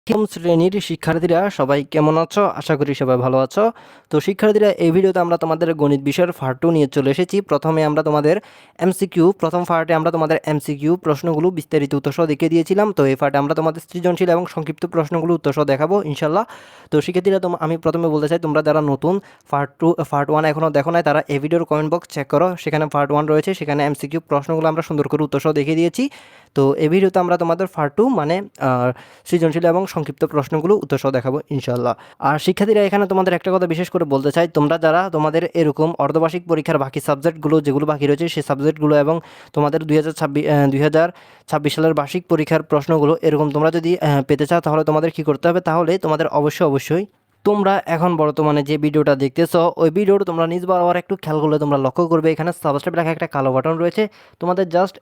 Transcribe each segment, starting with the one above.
প্রথম শ্রেণীর শিক্ষার্থীরা সবাই কেমন আছো? আশা করি সবাই ভালো আছো। তো শিক্ষার্থীরা, এই ভিডিওতে আমরা তোমাদের গণিত বিষয়ের পার্ট 2 নিয়ে চলে এসেছি। প্রথমে আমরা তোমাদের এমসিকিউ, প্রথম পার্টে আমরা তোমাদের এমসিকিউ প্রশ্নগুলো বিস্তারিত উত্তরসহ দেখিয়ে দিয়েছিলাম। তো এই পার্টে আমরা তোমাদের সৃজনশীল এবং সংক্ষিপ্ত প্রশ্নগুলো উত্তরসহ দেখাবো ইনশাল্লাহ। তো শিক্ষার্থীরা, আমি প্রথমে বলতে চাই, তোমরা যারা নতুন পার্ট 1 এখনও দেখো নাই, তারা এই ভিডিওর কমেন্ট বক্স চেক করো, সেখানে পার্ট 1 রয়েছে, সেখানে এমসিকিউ প্রশ্নগুলো আমরা সুন্দর করে উত্তরসহ দেখিয়ে দিয়েছি। তো এই ভিডিওতে আমরা তোমাদের পার্ট 2 মানে সৃজনশীল এবং সংক্ষিপ্ত প্রশ্নগুলো উত্তরসহ দেখাবো ইনশাল্লাহ। আর শিক্ষার্থীরা, এখানে তোমাদের একটা কথা বিশেষ করে বলতে চাই, তোমরা যারা তোমাদের এরকম অর্ধবার্ষিক পরীক্ষার বাকি সাবজেক্টগুলো যেগুলো বাকি রয়েছে সেই সাবজেক্টগুলো এবং তোমাদের 2026 সালের বার্ষিক পরীক্ষার প্রশ্নগুলো এরকম তোমরা যদি পেতে চাও, তাহলে তোমাদের কী করতে হবে? তাহলে তোমাদের অবশ্যই তোমরা এখন বর্তমানে যে ভিডিওটা দেখতেছো, ওই ভিডিওটা তোমরা নিজ বরাবর একটু খেয়াল করলে তোমরা লক্ষ্য করবে, এখানে সাবস্ক্রাইব লেখা একটা কালো বাটন রয়েছে। তোমাদের জাস্ট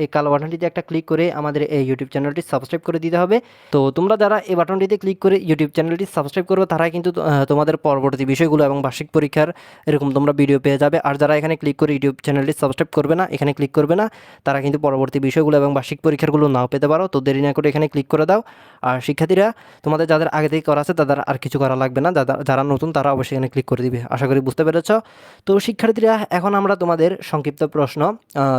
এই কালো বাটনটিতে একটা ক্লিক করে আমাদের এই ইউটিউব চ্যানেলটি সাবস্ক্রাইব করে দিতে হবে। তো তোমরা যারা এই বাটনটিতে ক্লিক করে ইউটিউব চ্যানেলটি সাবস্ক্রাইব করবে, তারা কিন্তু তোমাদের পরবর্তী বিষয়গুলো এবং বার্ষিক পরীক্ষার এরকম তোমরা ভিডিও পেয়ে যাবে। আর যারা এখানে ক্লিক করে ইউটিউব চ্যানেলটি সাবস্ক্রাইব করবে না, এখানে ক্লিক করবে না, তারা কিন্তু পরবর্তী বিষয়গুলো এবং বার্ষিক পরীক্ষারগুলো নাও পেতে পারো। তো দেরি না করে এখানে ক্লিক করে দাও। আর শিক্ষার্থীরা, তোমাদের যাদের আগে থেকে করা আছে তাদের আর কিছু করা লাগবে না, যারা নতুন তারা অবশ্যই এখানে ক্লিক করে দিবে। আশা করি বুঝতে পেরেছ। তো শিক্ষার্থীরা, এখন আমরা তোমাদের সংক্ষিপ্ত প্রশ্ন,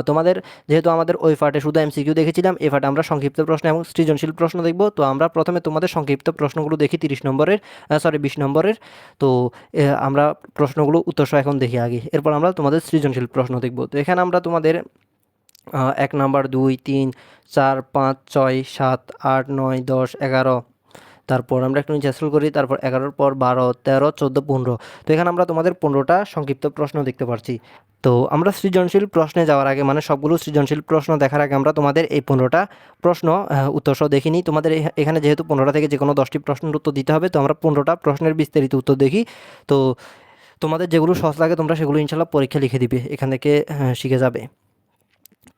তোমাদের যেহেতু আমাদের ওই পার্টে শুধু এমসিকিউ দেখেছিলাম, এই পার্টে আমরা সংক্ষিপ্ত প্রশ্ন এবং সৃজনশীল প্রশ্ন দেখব। তো আমরা প্রথমে তোমাদের সংক্ষিপ্ত প্রশ্নগুলো দেখি 20 নম্বরের। তো আমরা প্রশ্নগুলো উত্তরসহ এখন দেখি আগে, এরপর আমরা তোমাদের সৃজনশীল প্রশ্ন দেখব। তো এখানে আমরা তোমাদের 1 নাম্বার, 2, 3, 4, 5, 6, 7, 8, 9, 10, 11, তারপর আমরা একটু নিচে স্ক্রল করি, তারপর 11-র পর 12, 13, 14, 15। তো এখানে আমরা তোমাদের 15টা সংক্ষিপ্ত প্রশ্ন দেখতে পাচ্ছি। তো আমরা সৃজনশীল প্রশ্নে যাওয়ার আগে, মানে সবগুলো সৃজনশীল প্রশ্ন দেখার আগে, আমরা তোমাদের এই 15টা প্রশ্ন উত্তরসহ দেখিনি। তোমাদের এখানে যেহেতু 15টা থেকে যে কোনো 10টি প্রশ্নের উত্তর দিতে হবে, তো আমরা 15টা প্রশ্নের বিস্তারিত উত্তর দেখি। তো তোমাদের যেগুলো সহজ লাগে তোমরা সেগুলো ইনশাল্লাহ পরীক্ষা লিখে দিবে, এখান থেকে শিখে যাবে।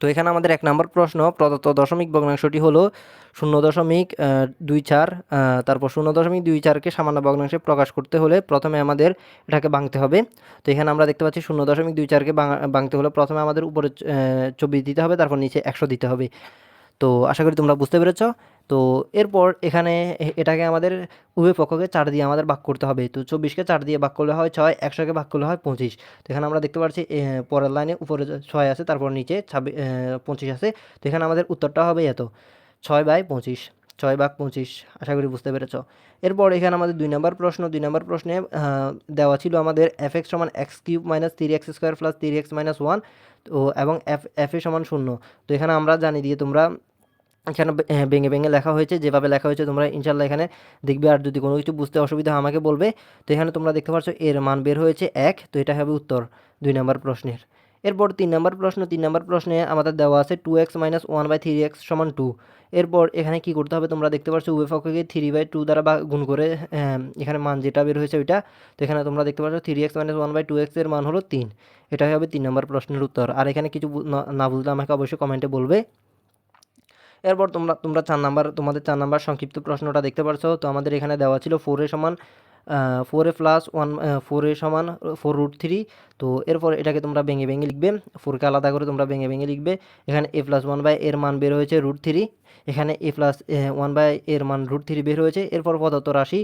তো এখানে আমাদের 1 নম্বর প্রশ্ন, প্রদত্ত দশমিক ভগ্নাংশটি হলো 0.24। তারপর 0.24কে সামান্য ভগ্নাংশে প্রকাশ করতে হলে প্রথমে আমাদের এটাকে ভাঙতে হবে। তো এখানে আমরা দেখতে পাচ্ছি 0.24কে ভাঙতে হলে প্রথমে আমাদের উপরে 24 দিতে হবে, তারপর নিচে 100 দিতে হবে। তো আশা করি তোমরা বুঝতে পেরেছ। তো এরপর এখানে এটাকে আমাদের উভয় পক্ষকে 4 দিয়ে আমাদের ভাগ করতে হবে। তো 24কে 4 দিয়ে ভাগ করলে হয় 6, 100কে ভাগ করলে হয় 25। তো এখানে আমরা দেখতে পাচ্ছি পরের লাইনে উপরে 6 আছে, তারপর নিচে 25 আছে। তো এখানে আমাদের উত্তরটা হবে এত, 6/25, 6/25। আশা করি বুঝতে পেরেছ। এরপর এখানে আমাদের 2 নম্বর প্রশ্ন। 2 নম্বর প্রশ্নে দেওয়া ছিল আমাদের f(x) = x³ - 3x² + 3x - 1। তো এবং f(a) = 0। তো এখানে আমরা জানি দিয়ে তোমরা এখানে ভেঙে লেখা হয়েছে, যেভাবে লেখা হয়েছে তোমরা ইনশাল্লাহ এখানে দেখবে। আর যদি কোনো কিছু বুঝতে অসুবিধা হয় আমাকে বলবে। তো এখানে তোমরা দেখতে পাচ্ছ এর মান বের হয়েছে 1। তো এটা হবে উত্তর 2 নম্বর প্রশ্নের। এরপর 3 নম্বর প্রশ্ন। 3 নম্বর প্রশ্নে আমাদের দেওয়া আছে 2x - 1/3x = 2। এরপর এখানে কি করতে হবে? তোমরা দেখতে পাচ্ছ উভয় পক্ষকে 3/2 দ্বারা গুণ করে এখানে মান যেটা বের হয়েছে ওইটা। তো এখানে তোমরা দেখতে পাচ্ছ 3x - 1/2x এর মান হলো 3। এটাই হবে 3 নম্বর প্রশ্নের উত্তর। আর এখানে কিছু না বুঝলে আমাকে অবশ্যই কমেন্টে বলবে। এরপর তোমরা 4 নাম্বার, তোমাদের 4 নাম্বার সংক্ষিপ্ত প্রশ্নটা দেখতে পারছো। তো আমাদের এখানে দেওয়া ছিল 4a সমান 4a প্লাস 1, 4a সমান 4√3। তো এরপর এটাকে তোমরা ভেঙে লিখবে, 4কে আলাদা করে তোমরা ভেঙে লিখবে। এখানে a প্লাস 1/এর মান বের হয়েছে √3, এখানে a প্লাস 1/এর মান √3 বের হয়েছে। এরপর প্রদত্ত রাশি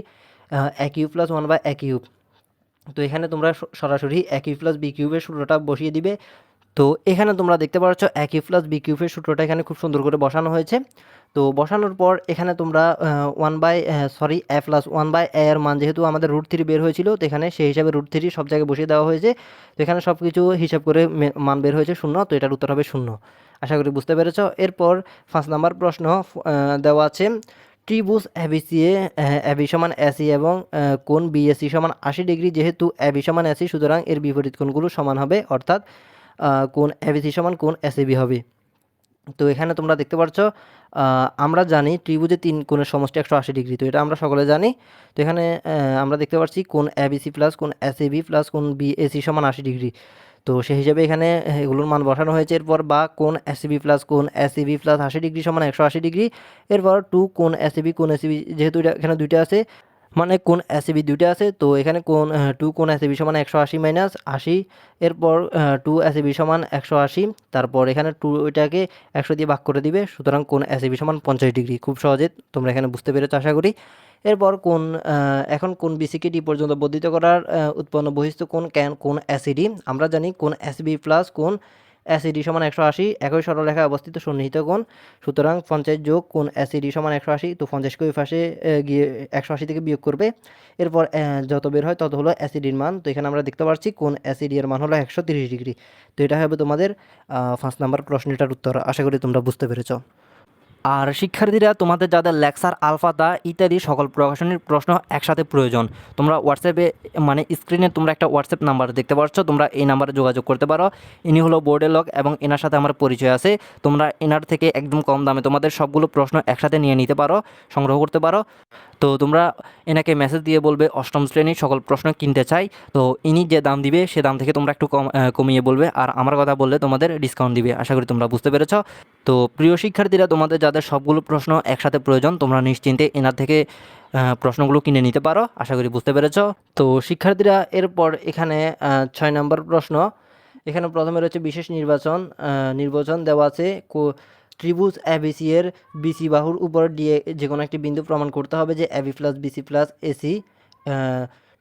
a³ প্লাস 1/a³। তো এখানে তোমরা সরাসরি a³ প্লাস b³ সূত্রটা বসিয়ে দিবে। তো এখানে তোমরা দেখতে পাচ্ছ a³ প্লাস b³ সূত্রটা এখানে খুব সুন্দর করে বসানো হয়েছে। তো বসানোর পর এখানে তোমরা a প্লাস 1/a এর মান যেহেতু আমাদের √3 বের হয়েছিল, তো এখানে সেই হিসাবে √3 সব জায়গায় বসিয়ে দেওয়া হয়েছে। তো এখানে সব কিছু হিসাব করে মান বের হয়েছে 0। তো এটার উত্তর হবে 0। আশা করি বুঝতে পেরেছ। এরপর 5 নাম্বার প্রশ্ন দেওয়া আছে ত্রিভুজ এবিসি এবি সমান এসি এবং কোণ বিএসি সমান 80 ডিগ্রি। যেহেতু এবি সমান এসি, সুতরাং এর বিপরীত কোণগুলো সমান হবে, অর্থাৎ কোণ এবিসি সমান কোণ এসিবি হবে। তো এখানে তোমরা দেখতে পাচ্ছ আমরা জানি ত্রিভুজে 3 কোণের সমষ্টি 180 ডিগ্রি। তো এটা আমরা সকলে জানি। তো এখানে আমরা দেখতে পাচ্ছি কোণ এবিসি প্লাস কোণ এসিবি প্লাস কোণ বিএসি সমান 80 ডিগ্রি। তো সেই হিসাবে এখানে এগুলোর মান বসানো হয়েছে। এরপর বা কোণ এসিবি প্লাস কোণ এসিবি প্লাস 80 ডিগ্রি সমান 180 ডিগ্রি। এরপর 2 কোণ এসিবি যেহেতু এটা এখানে দুইটা আছে, মানে কোণ এসিবি দুইটা আছে, তো এখানে কোণ টু কোণ এসিবি সমান 180 মাইনাস 80, এরপর টু এসিবি সমান 180, তারপর এখানে টু ওইটাকে 100 দিয়ে ভাগ করে দিবে, সুতরাং কোণ এসিবি সমান 50 ডিগ্রি। খুব সহজে তোমরা এখানে বুঝতে পেরেছো আশা করি। এরপর এখন কোণ বিসিকে ডি পর্যন্ত বর্ধিত করার উৎপন্ন বহিস্থ কোণ অ্যাসিডি। আমরা জানি কোণ এসিবি প্লাস কোণ অ্যাসিডি সমান 180, একই সরলরেখায় অবস্থিত সন্নিহিত কোণ। সুতরাং 50 যোগ কোণ অ্যাসিডি সমান 180, তো 50কে ওই পাশে গিয়ে 180 থেকে বিয়োগ করবে। এরপর যত বের হয় তত হলো অ্যাসিডির মান। তো এখানে আমরা দেখতে পাচ্ছি কোণ অ্যাসিডি এর মান হলো 130 ডিগ্রি। তো এটা হবে তোমাদের 5 নাম্বার প্রশ্নটার উত্তর। আশা করি তোমরা বুঝতে পেরেছো। আর শিক্ষার্থীরা, তোমাদের যাদের লেকচার আলফা দা ইত্যাদি সকল প্রকাশনীর প্রশ্ন একসাথে প্রয়োজন, তোমরা হোয়াটসঅ্যাপে মানে স্ক্রিনে তোমরা একটা হোয়াটসঅ্যাপ নাম্বার দেখতে পাচ্ছ, তোমরা এই নাম্বারে যোগাযোগ করতে পারো। ইনি হলো বোর্ডের লোক এবং এনার সাথে আমার পরিচয় আছে। তোমরা এনার থেকে একদম কম দামে তোমাদের সবগুলো প্রশ্ন একসাথে নিয়ে নিতে পারো, সংগ্রহ করতে পারো। তো তোমরা এনাকে মেসেজ দিয়ে বলবে অষ্টম শ্রেণীর সকল প্রশ্ন কিনতে চাই, তো ইনি যে দাম দিবে সে দাম থেকে তোমরা একটু কমিয়ে বলবে, আর আমার কথা বললে তোমাদের ডিসকাউন্ট দিবে। আশা করি তোমরা বুঝতে পেরেছো। তো প্রিয় শিক্ষার্থীরা, তোমাদের যাদের সবগুলো প্রশ্ন একসাথে প্রয়োজন, তোমরা নিশ্চিন্তে এনার থেকে প্রশ্নগুলো কিনে নিতে পারো। আশা করি বুঝতে পেরেছো। তো শিক্ষার্থীরা, এরপর এখানে 6 নম্বর প্রশ্ন। এখানে প্রথমে রয়েছে বিশেষ নির্বাচন দেওয়া আছে। ত্রিভুজ এবিসি এর বিসি বাহুর উপর দিয়ে যে কোনো একটি বিন্দু প্রমাণ করতে হবে যে AB plus BC plus AC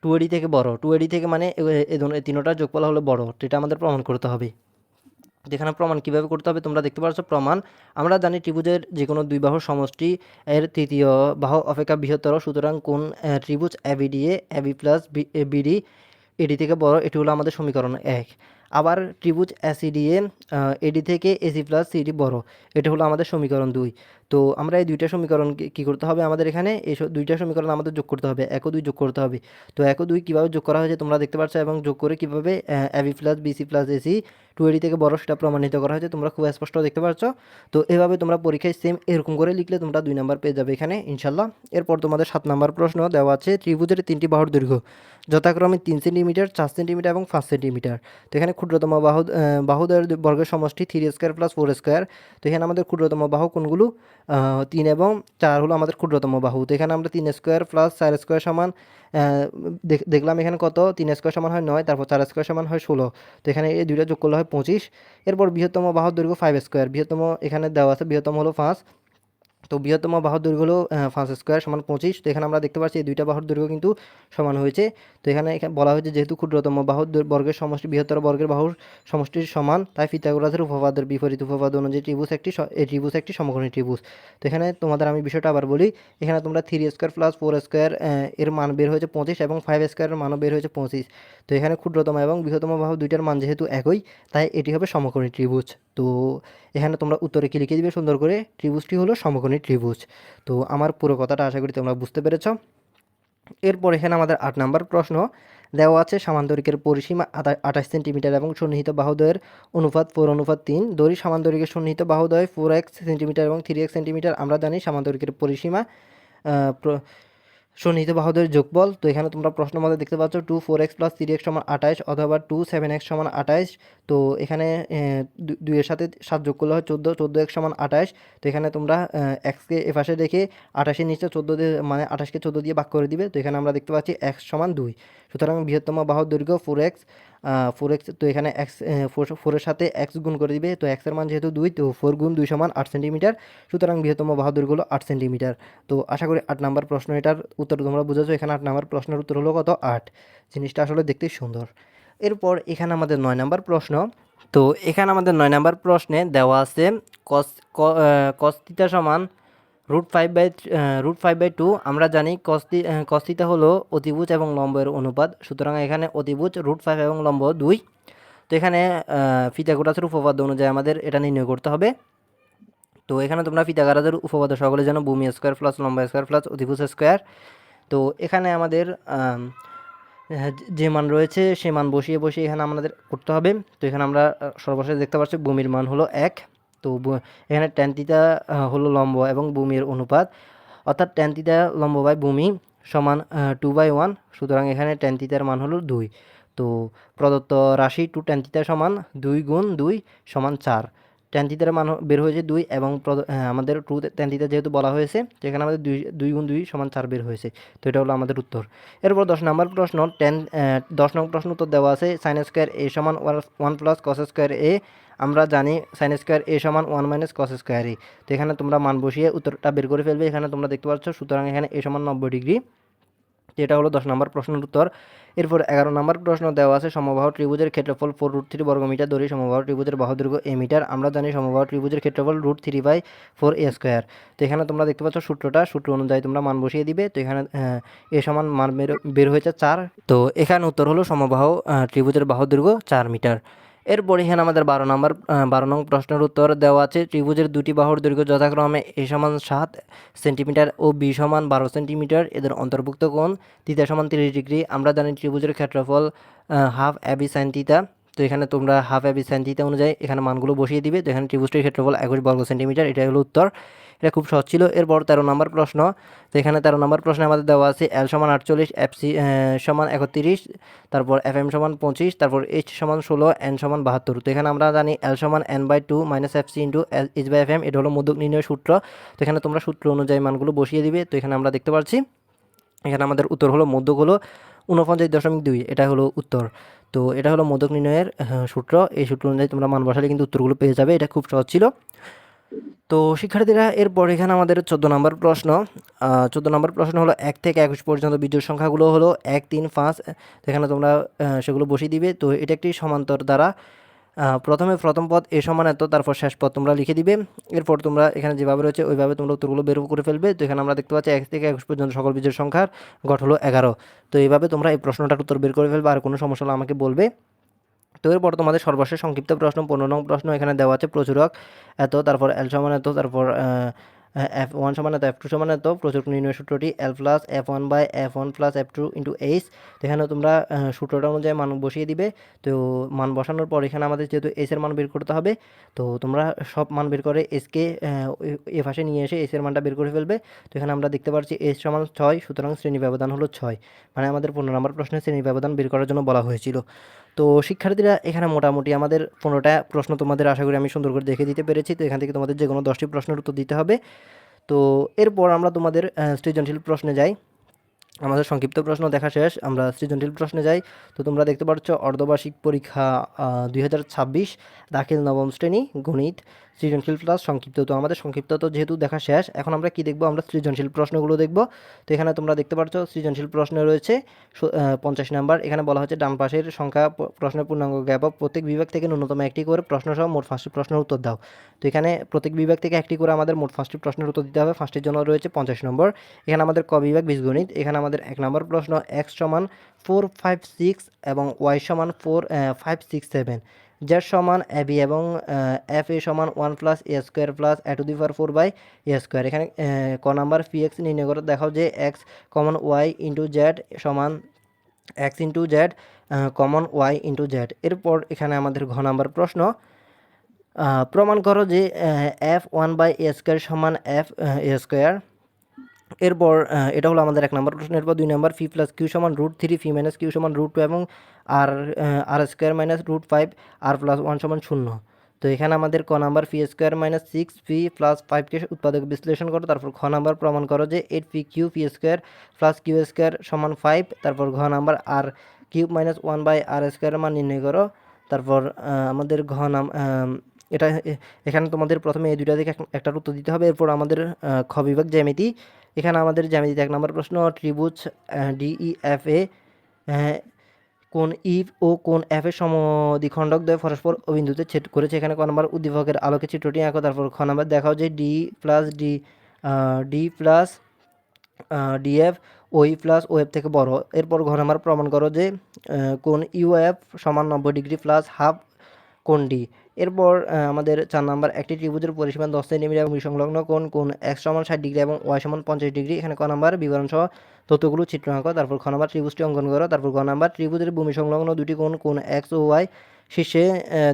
two AD থেকে বড়। টু এডি থেকে মানে এই তিনোটা যোগফল হলো বড়, তো এটা আমাদের প্রমাণ করতে হবে। যেখানে প্রমাণ কিভাবে করতে হবে তোমরা দেখতে পাচ্ছ। প্রমাণ, আমরা জানি ত্রিভুজের যে কোনো দুই বাহুর সমষ্টি এর তৃতীয় বাহু অপেক্ষা বৃহত্তর, সুতরাং কোন ত্রিভুজ এবিডি এবি প্লাস বিডি এডি থেকে বড়, এটি হলো আমাদের সমীকরণ 1। আবার ত্রিভুজ এসিডিএ এডি থেকে এসি প্লাস সিডি বড়, এটা হলো আমাদের সমীকরণ 2। তো আমরা এই দুইটা সমীকরণ কী করতে হবে, আমাদের এখানে এই দুইটা সমীকরণ আমাদের যোগ করতে হবে, 1 ও 2 যোগ করতে হবে। তো 1 ও 2 কীভাবে যোগ করা হয়েছে তোমরা দেখতে পাচ্ছ, এবং যোগ করে কীভাবে AB plus BC plus AC two AD থেকে বড় সেটা প্রমাণিত করা হয়েছে, তোমরা খুব স্পষ্ট দেখতে পাচ্ছ। তো এভাবে তোমরা পরীক্ষায় সেম এরকম করে লিখলে তোমরা 2 নাম্বার পেয়ে যাবে এখানে ইনশাল্লাহ। এরপর তোমাদের 7 নাম্বার প্রশ্ন দেওয়া আছে। ত্রিভুজের 3টি বাহুর দৈর্ঘ্য যথাক্রমে 3 সেন্টিমিটার, 4 সেন্টিমিটার এবং 5 সেন্টিমিটার। তো এখানে ক্ষুদ্রতম বাহুদ্বয়ের বর্গের সমষ্টি 3 স্কোয়ার প্লাস 4 স্কোয়ার। তো এখানে আমাদের ক্ষুদ্রতম বাহু কোনগুলো, 3 এবং 4 হলো আমাদের ক্ষুদ্রতম বাহু। তো এখানে আমরা 3 স্কোয়ার প্লাস 4 স্কোয়ার সমান দেখলাম এখানে কত, 3 স্কোয়ার সমান হয় 9, তারপর 4 স্কোয়ার সমান হয় 16। তো এখানে এই দুইটা যোগ করলে হয় 25। এরপর বৃহত্তম বাহুর দৈর্ঘ্য 5 স্কোয়ার, বৃহত্তম এখানে দেওয়া আছে, বৃহত্তম হলো 5। তো বৃহত্তম বাহুর দৈর্ঘ্য হলো 5 স্কোয়ার সমান 25। তো এখানে আমরা দেখতে পাচ্ছি এই দুইটা বাহুর দৈর্ঘ্য কিন্তু সমান হয়েছে। তো এখানে বলা হয়েছে যেহেতু ক্ষুদ্রতম বাহুর বর্গের সমষ্টি বৃহত্তর বর্গের বাহুর সমষ্টির সমান, তাই পিথাগোরাসের উপপাদ্যের বিপরীত উপপাদ্য অনুযায়ী ত্রিভুজ একটি সমকোণী ত্রিভুজ। তো এখানে তোমাদের আমি বিষয়টা আবার বলি। এখানে তোমরা 3 স্কোয়ার প্লাস 4 স্কোয়ার এর মান বের হয়েছে 25 এবং 5 স্কোয়ারের মানও বের হয়েছে 25। তো এখানে ক্ষুদ্রতম এবং বৃহত্তম বাহু দুইটার মান যেহেতু একই, তাই এটি হবে সমকোণী ত্রিভুজ। তো এখানে তোমরা উত্তরে কি লিখে দিবে সুন্দর করে, ত্রিভুজটি হলো সমকোণী ত্রিভুজ। তো আমার পুরো কথাটা আশা করি তোমরা বুঝতে পেরেছ। এরপর এখানে আমাদের 8 নাম্বার প্রশ্ন দেওয়া আছে। সামান্তরিকের পরিসীমা 28 সেন্টিমিটার এবং সন্নিহিত বাহুদ্বয়ের অনুপাত 4:3। দড়ি সামান্তরিকের সন্নিহিত বাহুদ্বয় 4x সেন্টিমিটার এবং 3x সেন্টিমিটার। আমরা জানি সামান্তরিকের পরিসীমা সন্নিহিত বাহুদের যোগফল। তো এখানে তোমরা প্রশ্ন মধ্যে দেখতে পাচ্ছ 2 4x প্লাস 3x সমান 28 অথবা 2 7x সমান 28। তো এখানে 2 এর সাথে 7 যোগ করলে হয় 14, 14x সমান 28। তো এখানে তোমরা এক্সকে এপাশে রেখে 28-এর নিচে 14 দিয়ে মানে 28কে 14 দিয়ে ভাগ করে দিবে। তো এখানে আমরা দেখতে পাচ্ছি x সমান 2। সুতরাং বৃহত্তম বাহুর দৈর্ঘ্য 4x। তো এখানে এক্স 4-এর সাথে এক্স গুণ করে দিবে। তো এক্সের মান যেহেতু 2, তো 4 গুণ 2 সমান 8 সেন্টিমিটার। সুতরাং বৃহত্তম বাহুর দৈর্ঘ্য হলো 8 সেন্টিমিটার। তো আশা করি 8 নাম্বার প্রশ্ন এটার উত্তর তোমরা বুঝেছো। এখানে 8 নাম্বার প্রশ্নের উত্তর হলো কত, 8। জিনিসটা আসলে দেখতে সুন্দর। এরপর এখানে আমাদের 9 নাম্বার প্রশ্ন। তো এখানে আমাদের 9 নাম্বার প্রশ্নে দেওয়া আছে কস থিটা সমান √5/2। আমরা জানি কস থিটা হলো অতিভুজ এবং লম্বের অনুপাত, সুতরাং এখানে অতিভুজ √5 এবং লম্ব 2। তো এখানে পিথাগোরাসের উপপাদ্য অনুযায়ী আমাদের এটা নির্ণয় করতে হবে। তো এখানে তোমরা পিথাগোরাসের উপপাদ্য সকলে জানো, ভূমি স্কোয়ার প্লাস লম্বা স্কোয়ার প্লাস অতিভুজ স্কোয়ার। তো এখানে আমাদের যে মান রয়েছে সে মান বসিয়ে এখানে আমাদের করতে হবে। তো এখানে আমরা সর্বশেষ দেখতে পাচ্ছি ভূমির মান হলো 1। তো এখানে ট্যান থিটা হলো লম্ব এবং ভূমির অনুপাত, অর্থাৎ ট্যান থিটা লম্ব বাই ভূমি সমান 2/1। সুতরাং এখানে ট্যান থিটার মান হলো 2। তো প্রদত্ত রাশি 2 ট্যান থিটা সমান 2 গুণ 2 সমান 4। ট্যান থিটার মান বের হয়েছে 2 এবং আমাদের ট্রু ট্যান থিটা যেহেতু বলা হয়েছে তো এখানে আমাদের 2 গুণ 2 সমান 4 বের হয়েছে। তো এটা হলো আমাদের উত্তর। এরপর 10 নম্বর প্রশ্ন 10 নং প্রশ্ন উত্তর দেওয়া আছে sin স্কয়ার a সমান 1 প্লাস cos স্কয়ার a। আমরা জানি sin স্কয়ার a সমান 1 মাইনাস cos স্কয়ার a। তো এখানে তোমরা মান বসিয়ে উত্তরটা বের করে ফেলবে। এখানে তোমরা দেখতে পাচ্ছ, সুতরাং এখানে a সমান 90 ডিগ্রি। এটা হলো 10 নম্বর প্রশ্নের উত্তর। এরপর 11 নম্বর প্রশ্ন দেওয়া আছে সমবাহু ত্রিভুজের ক্ষেত্রফল 4√3 বর্গমিটার ধরি সমবাহু ত্রিভুজের বাহু দৈর্ঘ্য a মিটার। আমরা জানি সমবাহু ত্রিভুজের ক্ষেত্রফল √3/4 a স্কয়ার। তো এখানে তোমরা দেখতে পাচ্ছ সূত্র অনুযায়ী তোমরা মান বসিয়ে দিবে। তো এখানে a সমান মান বের হয়েছে 4। তো এখানে উত্তর হলো সমবাহু ত্রিভুজের বাহু দৈর্ঘ্য 4 মিটার। এরপর এখানে আমাদের 12 নং প্রশ্নের উত্তর দেওয়া আছে ত্রিভুজের দুটি বাহুর দৈর্ঘ্য যথাক্রমে a সমান 7 সেন্টিমিটার ও b সমান 12 সেন্টিমিটার। এদের অন্তর্ভুক্ত কোণ থিটা সমান 30 ডিগ্রি। আমরা জানি ত্রিভুজের ক্ষেত্রফল হাফ এবি সাইন থিটা। তো এখানে তোমরা হাফ এবি সাইন থিটা অনুযায়ী এখানে মানগুলো বসিয়ে দিবে। তো এখানে ত্রিভুজটির ক্ষেত্রফল 21 বর্গ সেন্টিমিটার। এটাই হলো উত্তর। এটা খুব সহজ ছিল। এরপর 13 নম্বর প্রশ্ন। তো এখানে 13 নম্বর প্রশ্নে আমাদের দেওয়া আছে এল সমান 48, এফসি সমান 31, তারপর এফ এম সমান 25, তারপর এইচ সমান 16, এন সমান 72। তো এখানে আমরা জানি এল সমান n/2 minus FC into H by F M. এটা হলো মোদক নির্ণয়ের সূত্র। তো এখানে তোমরা সূত্র অনুযায়ী মানগুলো বসিয়ে দিবে। তো এখানে আমরা দেখতে পাচ্ছি এখানে আমাদের উত্তর হলো মোদক হলো 49.2। এটা হলো উত্তর। তো এটা হলো মোদক নির্ণয়ের সূত্র। এই সূত্র অনুযায়ী তোমরা মান বসালে কিন্তু উত্তরগুলো পেয়ে যাবে। এটা খুব সহজ ছিল। তো শিক্ষার্থীরা এরপর এখানে আমাদের 14 নম্বর প্রশ্ন। 14 নম্বর প্রশ্ন হলো 1 থেকে 21 পর্যন্ত বিজোড় সংখ্যাগুলো হলো 1, 3, 5। এখানে তোমরা সেগুলো বসিয়ে দিবে। তো এটা একটি সমান্তর দ্বারা প্রথমে প্রথম পদ এ সমান এত, তারপর শেষ পদ তোমরা লিখে দিবে। এরপর তোমরা এখানে যেভাবে রয়েছে ওইভাবে তোমরা উত্তরগুলো বের করে ফেলবে। তো এখানে আমরা দেখতে পাচ্ছি 1 থেকে 21 পর্যন্ত সকল বিজোড় সংখ্যার গড় হলো 11। তো এইভাবে তোমরা এই প্রশ্নটার উত্তর বের করে ফেলবে। আর কোনো সমস্যা হলে আমাকে বলবে। তো এরপর তোমাদের সর্বশেষ সংক্ষিপ্ত প্রশ্ন 15 নং প্রশ্ন। এখানে দেওয়া আছে প্রচুরক এত, তারপর এল সমান এত, তারপর F1 সমান এত, F2 সমান এত। প্রচুরক নির্ণয় সূত্রটি L plus F1/F1 plus F2 into H. তো এখানে তোমরা সূত্রটা অনুযায়ী মান বসিয়ে দিবে। তো মান বসানোর পর এখানে আমাদের যেহেতু এইচের মান বের করতে হবে, তো তোমরা সব মান বের করে এইচকে এ পাশে নিয়ে এসে এইচের মানটা বের করে ফেলবে। তো এখানে আমরা দেখতে পাচ্ছি এইচ সমান 6, সুতরাং শ্রেণী ব্যবধান হলো 6। মানে আমাদের 15 নম্বর প্রশ্নের শ্রেণী ব্যবধান বের করার জন্য বলা হয়েছিল। তো শিক্ষার্থীরা এখানে মোটামুটি আমাদের 15টা প্রশ্ন তোমাদের আশা করি আমি সুন্দর করে দেখে দিতে পেরেছি। তো এখান থেকে তোমাদের যে কোনো 10টি প্রশ্নের উত্তর দিতে হবে। তো এরপর আমরা তোমাদের সৃজনশীল প্রশ্নে যাই। আমাদের সংক্ষিপ্ত প্রশ্ন দেখা শেষ, আমরা সৃজনশীল প্রশ্নে যাই। তো তোমরা দেখতে পাচ্ছ অর্ধবার্ষিক পরীক্ষা 2026 দাখিল নবম শ্রেণী গণিত সৃজনশীল প্লাস সংক্ষিপ্ত। তো আমাদের সংক্ষিপ্ত তো যেহেতু দেখা শেষ, এখন আমরা কি দেখব? আমরা সৃজনশীল প্রশ্নগুলো দেখব। তো এখানে তোমরা দেখতে পাচ্ছ সৃজনশীল প্রশ্নে রয়েছে 50 নাম্বার। এখানে বলা হচ্ছে ডান পাশের সংখ্যা প্রশ্নের পূর্ণাঙ্গ জ্ঞাপক প্রত্যেক বিভাগ থেকে ন্যূনতম একটি করে প্রশ্ন সহ মোট 5টি প্রশ্নের উত্তর দাও। তো এখানে প্রত্যেক বিভাগ থেকে একটি করে আমাদের মোট 5টি প্রশ্নের উত্তর দিতে হবে। 5টির জন্য রয়েছে 50 নম্বর। এখানে আমাদের ক বিভাগ বীজগণিত। এখানে আমাদের 1 নম্বর প্রশ্ন x সমান 4, 5, 6 এবং y সমান 4, 5, 6, 7, z সমান ab এবং f a সমান 1 plus a square plus a to the power 4/a square. এখানে ক নাম্বার পি এক্স নির্ণয় করে দেখাও যে x common y into Z সমান x into Z common y into Z. এরপর এখানে আমাদের ঘ নাম্বার প্রশ্ন প্রমাণ করো যে f1/a স্কোয়ার সমান f a স্কোয়ার। এরপর এটা হলো আমাদের 1 নম্বর প্রশ্ন। এরপর 2 নম্বর পি প্লাস কিউ সমান √3, পি মাইনাস কিউ সমান √2 এবং আর R square minus √5 R plus 1 সমান 0। তো এখানে আমাদের ক number P square minus 6p plus 5কে উৎপাদক বিশ্লেষণ করো। তারপর খ নাম্বার প্রমাণ করো যে 8p Q P square plus Q square সমান 5। তারপর ঘ নাম্বার আর কিউব মাইনাস 1/আর স্কোয়ারের মান নির্ণয় করো। তারপর আমাদের এটা এখানে তোমাদের প্রথমে এই দুইটা থেকে একটার উত্তর দিতে হবে। এরপর আমাদের খ বিভাগ জ্যামিতি। এখানে আমাদের জ্যামিতিতে 1 নম্বর প্রশ্ন ত্রিভুজ DEFA কোন ই ও কোন এফ এর সমদ্বিখণ্ডক দ্বয় পরস্পর অবিন্দুতে ছেদ করেছে। এখানে ক নম্বর উদ্দীপকের আলোকে চিত্রটি আঁকো। তারপর খ নম্বর দেখাও যে ডি প্লাস ডিএফ ওই প্লাস ওএফ থেকে বড়। এরপর ঘ নম্বর প্রমাণ করো যে কোন ইউএফ সমান 90 ডিগ্রি প্লাস হাফ কোণ ডি। এরপর আমাদের 4 নাম্বার একটি ত্রিভুজের পরিসীমা 10 সেন্টিমিটার এবং সংলগ্ন কোণ x সমান 60 ডিগ্রি এবং y সমান 50 ডিগ্রি। এখানে ক নাম্বার বিবরণ সহ তথ্যগুলো চিত্র আঁকো। তারপর খ নাম্বার ত্রিভুজটি অঙ্কন করো। তারপর গ নাম্বার ত্রিভুজের ভূমি সংলগ্ন দুটি কোণ x ও y শীর্ষে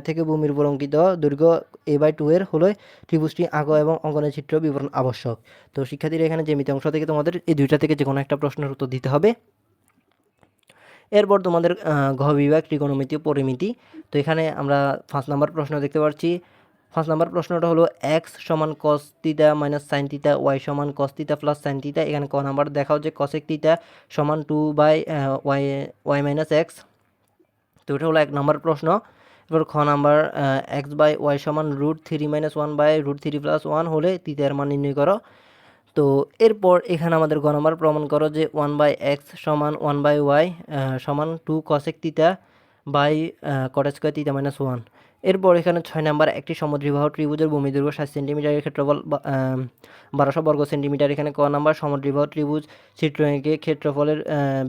থেকে ভূমির উপর অঙ্কিত দৈর্ঘ্য a/2 এর হলো ত্রিভুজটি আঁকো এবং অঙ্কনের চিত্র বিবরণ আবশ্যক। তো শিক্ষার্থীরা এখানে জ্যামিতি অংশ থেকে তোমাদের এই দুইটা থেকে যে কোনো একটা প্রশ্নের উত্তর দিতে হবে। এরপর তোমাদের ঘ বিভাগ ত্রিকোণমিতি ও পরিমিতি। তো এখানে আমরা 5 নম্বর প্রশ্ন দেখতে পাচ্ছি 5 নাম্বার প্রশ্নটা হলো এক্স সমান cos theta minus sine theta, Y সমান cos theta plus sine theta. এখানে ক নাম্বার দেখাও যে কসেক থিটা সমান 2 বাই ওয়াই মাইনাস এক্স। তো এটা হলো 1 নম্বর প্রশ্ন। এবার খ নাম্বার এক্স বাই ওয়াই সমান √3 - 1 বাই √3 + 1 হলে থিটার মান নির্ণয় করো। তো এরপর এখানে আমাদের গ নাম্বার প্রমাণ করো যে 1/x সমান 1/y সমান 2 cosec theta by cot square theta minus 1। এরপর এখানে 6 নাম্বার একটি সমদ্বিবাহু ত্রিভুজের ভূমি দৈর্ঘ্য 60 সেন্টিমিটারের ক্ষেত্রফল 1200 বর্গ সেন্টিমিটার। এখানে ক নাম্বার সমদ্বিবাহু ত্রিভুজ চিত্র এঁকে ক্ষেত্রফলের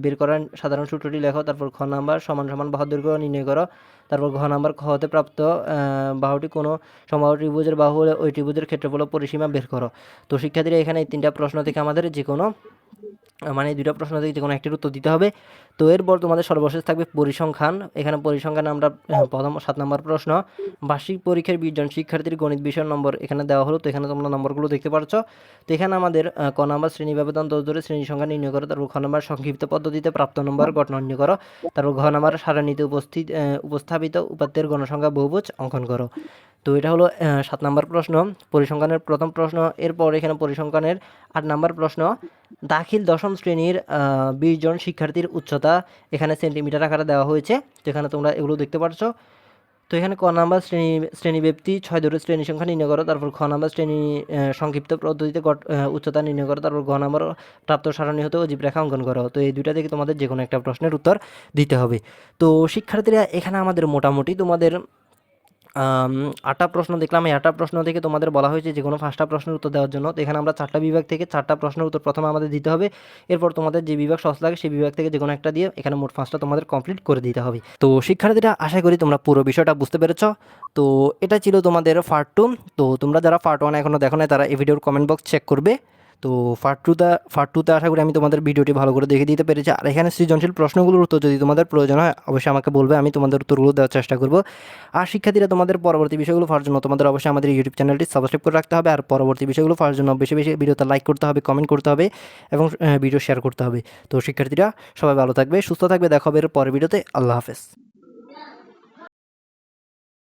বের করার সাধারণ সূত্রটি লেখো। তারপর খ নাম্বার সমান সমান বাহু দৈর্ঘ্য নির্ণয় করো। তারপর ঘ নাম্বার খ হতে প্রাপ্ত বাহুটি কোনো সমবাহু ত্রিভুজের বাহু হলে ওই ত্রিভুজের ক্ষেত্রফল ও পরিসীমা বের করো। তো শিক্ষার্থীরা এখানে এই 3টা প্রশ্ন থেকে আমাদের যে কোনো মানে 2টা প্রশ্ন থেকে যে কোনো একটির উত্তর দিতে হবে। তো এরপর তোমাদের সর্বশেষ থাকবে পরিসংখ্যান। এখানে পরিসংখ্যানে আমরা প্রথম 7 নম্বর প্রশ্ন, বার্ষিক পরীক্ষার 20 জন শিক্ষার্থীর গণিত বিষয়ের নম্বর এখানে দেওয়া হলো। তো এখানে তোমরা নম্বরগুলো দেখতে পাচ্ছ। তো এখানে আমাদের ক নাম্বার শ্রেণী ব্যবধান 10 ধরে শ্রেণী সংখ্যা নির্ণয় করো। তারপর খ নাম্বার সংক্ষিপ্ত পদ্ধতিতে প্রাপ্ত নম্বর গঠন নির্ণয় করো। তারপর ঘ নাম্বার সারণীতে উপস্থাপিত উপাত্তের গণসংখ্যা বহুভুজ অঙ্কন করো। তো এটা হলো 7 নাম্বার প্রশ্ন, পরিসংখ্যানের প্রথম প্রশ্ন। এরপর এখানে পরিসংখ্যানের 8 নাম্বার প্রশ্ন, দাখিল দশম শ্রেণীর 20 জন শিক্ষার্থীর উচ্চতা এখানে সেন্টিমিটার আকারে দেওয়া হয়েছে। তো এখানে তোমরা এগুলো দেখতে পাচ্ছ। তো এখানে ক নাম্বার শ্রেণীব্যাপ্তি 6 ধরে শ্রেণী সংখ্যা নির্ণয় করো। তারপর খ নাম্বার শ্রেণী সংক্ষিপ্ত পদ্ধতিতে উচ্চতা নির্ণয় করো। তারপর ঘ নাম্বার প্রাপ্ত সারণী হতে অজীব রেখা অঙ্কন করো। তো এই দুইটা থেকে তোমাদের যে কোনো একটা প্রশ্নের উত্তর দিতে হবে। তো শিক্ষার্থীরা এখানে আমাদের মোটামুটি তোমাদের 8টা প্রশ্ন দেখলাম। এই 8টা প্রশ্ন থেকে তোমাদের বলা হয়েছে যে কোনো 5টা প্রশ্নের উত্তর দেওয়ার জন্য। তো এখানে আমরা 4টা বিভাগ থেকে 4টা প্রশ্নের উত্তর প্রথমে আমাদের দিতে হবে। এরপর তোমাদের যে বিভাগ সহজ লাগে সেই বিভাগ থেকে যে কোনো একটা দিয়ে এখানে মোট 5টা তোমাদের কমপ্লিট করে দিতে হবে। তো শিক্ষার্থীরা আশা করি তোমরা পুরো বিষয়টা বুঝতে পেরেছ। তো এটা ছিল তোমাদের পার্ট 2। তো তোমরা যারা পার্ট 1 এখনও দেখো না তারা এই ভিডিওর কমেন্ট বক্স চেক করবে। তো পার্ট টুতে আশা করি আমি তোমাদের ভিডিওটি ভালো করে দেখে দিতে পেরেছি। আর এখানে সৃজনশীল প্রশ্নগুলোর উত্তর যদি তোমাদের প্রয়োজন হয় অবশ্যই আমাকে বলবে, আমি তোমাদের উত্তরগুলো দেওয়ার চেষ্টা করব। আর শিক্ষার্থীরা তোমাদের পরবর্তী বিষয়গুলো পাওয়ার জন্য তোমাদের অবশ্যই আমাদের ইউটিউব চ্যানেলটি সাবস্ক্রাইব করে রাখতে হবে। আর পরবর্তী বিষয়গুলো পাওয়ার জন্য বেশি বেশি ভিডিওতে লাইক করতে হবে, কমেন্ট করতে হবে এবং ভিডিও শেয়ার করতে হবে। তো শিক্ষার্থীরা সবাই ভালো থাকবে, সুস্থ থাকবে। দেখা হবে এর পরের ভিডিওতে। আল্লাহ হাফেজ।